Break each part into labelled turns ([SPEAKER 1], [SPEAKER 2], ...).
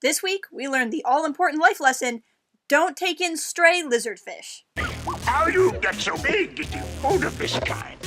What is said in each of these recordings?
[SPEAKER 1] This week, we learned the all-important life lesson, don't take in stray lizardfish.
[SPEAKER 2] How you get so big getting food of this kind?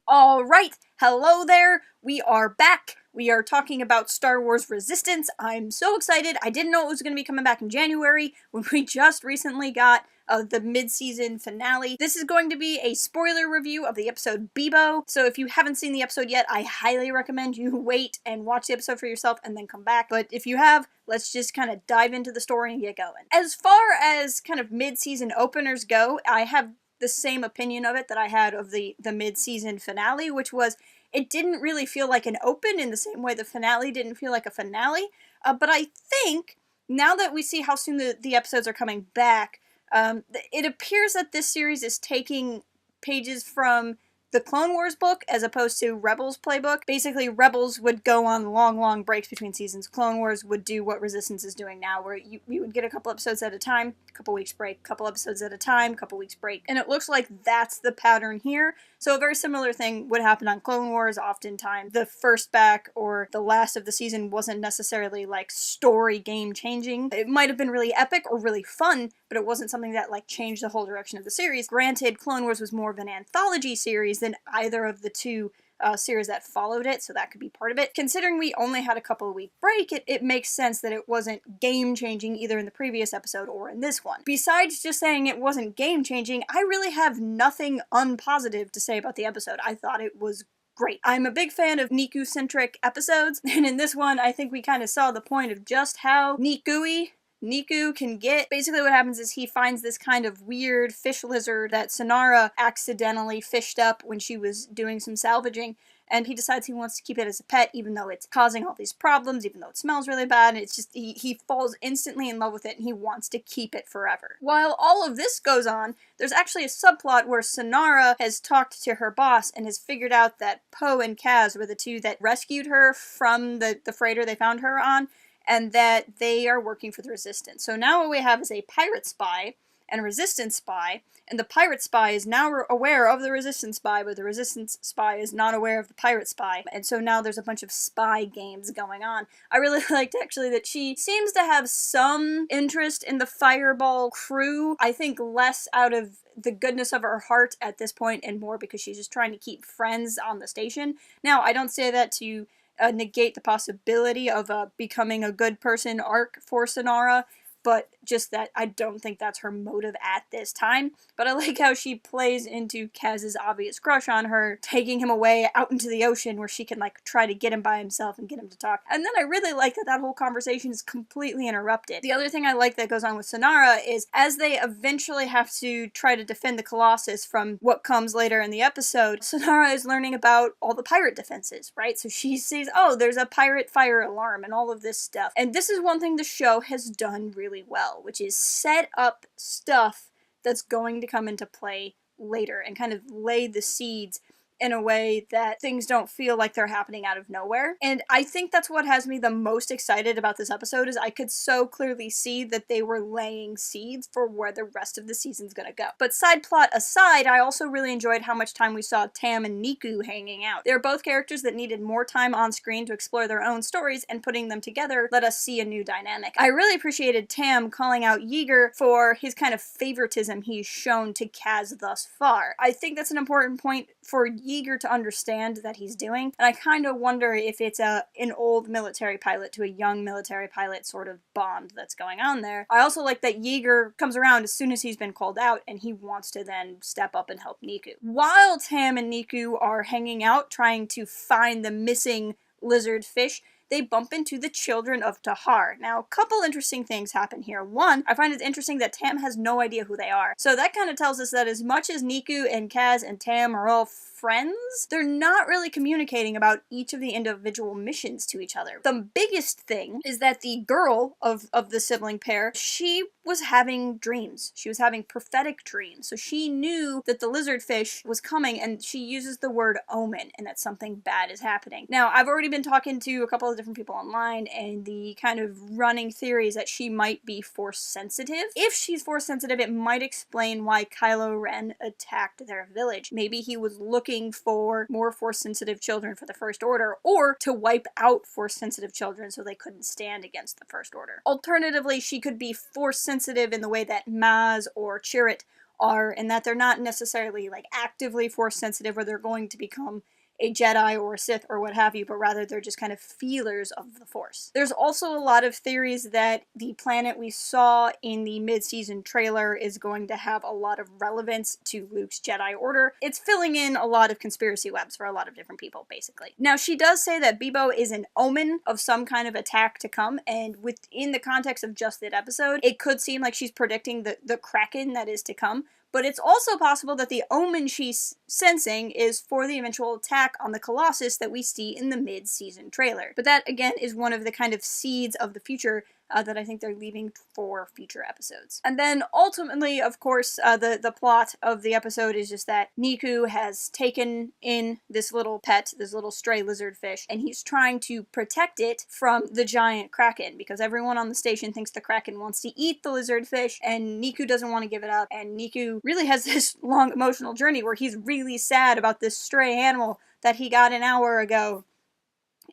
[SPEAKER 1] Alright, hello there, we are back. We are talking about Star Wars Resistance. I'm so excited. I didn't know it was going to be coming back in January when we just recently got the mid-season finale. This is going to be a spoiler review of the episode Bibo, so if you haven't seen the episode yet, I highly recommend you wait and watch the episode for yourself and then come back. But if you have, let's just kind of dive into the story and get going. As far as kind of mid-season openers go, I have the same opinion of it that I had of the mid-season finale, which was it didn't really feel like an open in the same way the finale didn't feel like a finale. But I think, now that we see how soon the episodes are coming back, it appears that this series is taking pages from the Clone Wars book as opposed to Rebels playbook. Basically, Rebels would go on long breaks between seasons. Clone Wars would do what Resistance is doing now, where you would get a couple episodes at a time, a couple weeks break, couple episodes at a time, couple weeks break. And it looks like that's the pattern here. So a very similar thing would happen on Clone Wars. Oftentimes, the first back or the last of the season wasn't necessarily like story game changing. It might have been really epic or really fun, but it wasn't something that like changed the whole direction of the series. Granted, Clone Wars was more of an anthology series than either of the two series that followed it, so that could be part of it. Considering we only had a couple of week break, it makes sense that it wasn't game-changing either in the previous episode or in this one. Besides just saying it wasn't game-changing, I really have nothing unpositive to say about the episode. I thought it was great. I'm a big fan of Neeku-centric episodes, and in this one, I think we kind of saw the point of just how Neeku-y Neeku can get. Basically what happens is he finds this kind of weird fish lizard that Sonara accidentally fished up when she was doing some salvaging, and he decides he wants to keep it as a pet even though it's causing all these problems, even though it smells really bad, and it's just, he falls instantly in love with it and he wants to keep it forever. While all of this goes on, there's actually a subplot where Sonara has talked to her boss and has figured out that Poe and Kaz were the two that rescued her from the freighter they found her on, and that they are working for the Resistance. So now what we have is a pirate spy and a Resistance spy, and the pirate spy is now aware of the Resistance spy, but the Resistance spy is not aware of the pirate spy, and so now there's a bunch of spy games going on. I really liked, actually, that she seems to have some interest in the Fireball crew. I think less out of the goodness of her heart at this point, and more because she's just trying to keep friends on the station. Now, I don't say that to negate the possibility of becoming a good person arc for Sonara, but just that I don't think that's her motive at this time. But I like how she plays into Kaz's obvious crush on her, taking him away out into the ocean where she can like try to get him by himself and get him to talk. And then I really like that whole conversation is completely interrupted. The other thing I like that goes on with Sonara is as they eventually have to try to defend the Colossus from what comes later in the episode, Sonara is learning about all the pirate defenses, right? So she sees, oh, there's a pirate fire alarm and all of this stuff. And this is one thing the show has done really well, which is set up stuff that's going to come into play later and kind of lay the seeds in a way that things don't feel like they're happening out of nowhere. And I think that's what has me the most excited about this episode, is I could so clearly see that they were laying seeds for where the rest of the season's gonna go. But side plot aside, I also really enjoyed how much time we saw Tam and Neeku hanging out. They're both characters that needed more time on screen to explore their own stories, and putting them together let us see a new dynamic. I really appreciated Tam calling out Yeager for his kind of favoritism he's shown to Kaz thus far. I think that's an important point for Yeager to understand that he's doing, and I kind of wonder if it's an old military pilot to a young military pilot sort of bond that's going on there. I also like that Yeager comes around as soon as he's been called out, and he wants to then step up and help Neeku. While Tam and Neeku are hanging out trying to find the missing lizard fish, they bump into the children of Tahar. Now, a couple interesting things happen here. One, I find it interesting that Tam has no idea who they are. So that kind of tells us that as much as Neeku and Kaz and Tam are all friends, they're not really communicating about each of the individual missions to each other. The biggest thing is that the girl of the sibling pair, she was having dreams. She was having prophetic dreams. So she knew that the lizardfish was coming, and she uses the word omen, and that something bad is happening. Now, I've already been talking to a couple of different people online, and the kind of running theory is that she might be force sensitive. If she's force sensitive, it might explain why Kylo Ren attacked their village. Maybe he was looking looking for more Force-sensitive children for the First Order, or to wipe out Force-sensitive children so they couldn't stand against the First Order. Alternatively, she could be Force-sensitive in the way that Maz or Chirrut are, in that they're not necessarily like actively Force-sensitive where they're going to become a Jedi or a Sith or what have you, but rather they're just kind of feelers of the Force. There's also a lot of theories that the planet we saw in the mid-season trailer is going to have a lot of relevance to Luke's Jedi Order. It's filling in a lot of conspiracy webs for a lot of different people, basically. Now, she does say that Bibo is an omen of some kind of attack to come, and within the context of just that episode, it could seem like she's predicting the Kraken that is to come. But it's also possible that the omen she's sensing is for the eventual attack on the Colossus that we see in the mid-season trailer. But that, again, is one of the kind of seeds of the future that I think they're leaving for future episodes. And then ultimately, of course, the plot of the episode is just that Neeku has taken in this little pet, this little stray lizard fish, and he's trying to protect it from the giant Kraken, because everyone on the station thinks the Kraken wants to eat the lizard fish, and Neeku doesn't want to give it up, and Neeku really has this long emotional journey where he's really sad about this stray animal that he got an hour ago.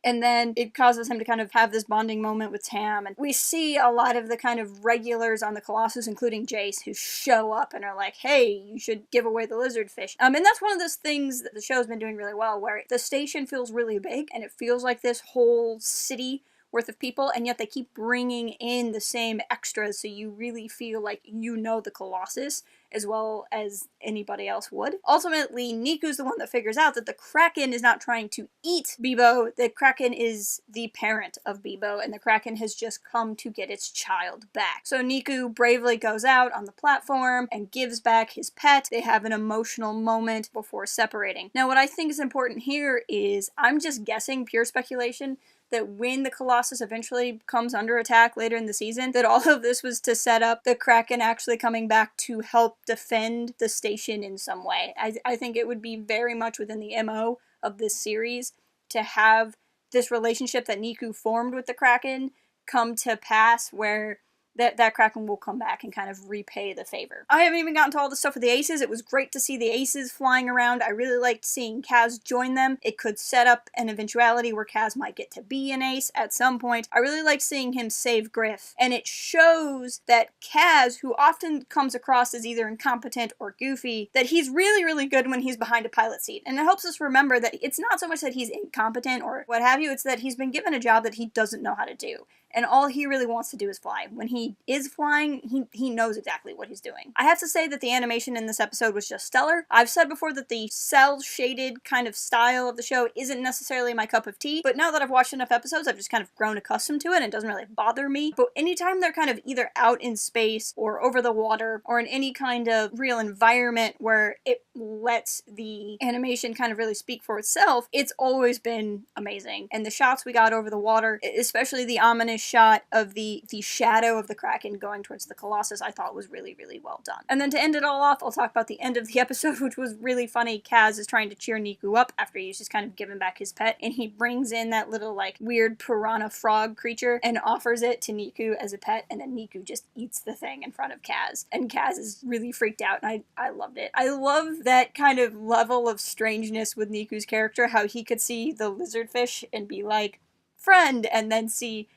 [SPEAKER 1] And then it causes him to kind of have this bonding moment with Tam. And we see a lot of the kind of regulars on the Colossus, including Jace, who show up and are like, hey, you should give away the lizard fish. And that's one of those things that the show's been doing really well, where the station feels really big, and it feels like this whole city worth of people, and yet they keep bringing in the same extras, so you really feel like you know the Colossus as well as anybody else would. Ultimately, Neeku's the one that figures out that the Kraken is not trying to eat Bibo. The Kraken is the parent of Bibo, and the Kraken has just come to get its child back. So Neeku bravely goes out on the platform and gives back his pet. They have an emotional moment before separating. Now, what I think is important here is, I'm just guessing, pure speculation, that when the Colossus eventually comes under attack later in the season, that all of this was to set up the Kraken actually coming back to help defend the station in some way. I think it would be very much within the MO of this series to have this relationship that Neeku formed with the Kraken come to pass, where that Kraken will come back and kind of repay the favor. I haven't even gotten to all the stuff with the Aces. It was great to see the Aces flying around. I really liked seeing Kaz join them. It could set up an eventuality where Kaz might get to be an Ace at some point. I really liked seeing him save Griff. And it shows that Kaz, who often comes across as either incompetent or goofy, that he's really, really good when he's behind a pilot seat. And it helps us remember that it's not so much that he's incompetent or what have you, it's that he's been given a job that he doesn't know how to do. And all he really wants to do is fly. When he is flying, he knows exactly what he's doing. I have to say that the animation in this episode was just stellar. I've said before that the cel-shaded kind of style of the show isn't necessarily my cup of tea, but now that I've watched enough episodes, I've just kind of grown accustomed to it, and it doesn't really bother me. But anytime they're kind of either out in space or over the water or in any kind of real environment where it lets the animation kind of really speak for itself, it's always been amazing. And the shots we got over the water, especially the ominous shot of the shadow of the Kraken going towards the Colossus, I thought was really, really well done. And then to end it all off, I'll talk about the end of the episode, which was really funny. Kaz is trying to cheer Neeku up after he's just kind of given back his pet, and he brings in that little, like, weird piranha frog creature and offers it to Neeku as a pet, and then Neeku just eats the thing in front of Kaz. And Kaz is really freaked out, and I loved it. I love that kind of level of strangeness with Neeku's character, how he could see the lizardfish and be like, friend, and then see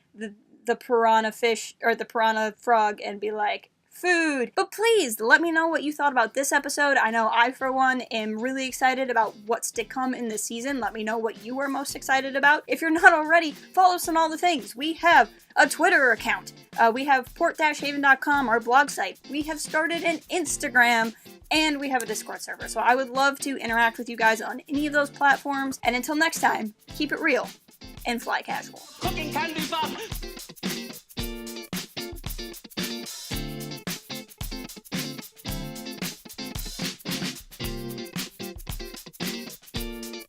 [SPEAKER 1] the piranha fish, or the piranha frog, and be like, food. But please, let me know what you thought about this episode. I know I, for one, am really excited about what's to come in this season. Let me know what you are most excited about. If you're not already, follow us on all the things. We have a Twitter account. We have port-haven.com, our blog site. We have started an Instagram, and we have a Discord server. So I would love to interact with you guys on any of those platforms. And until next time, keep it real and fly casual.
[SPEAKER 3] Cooking candy sauce.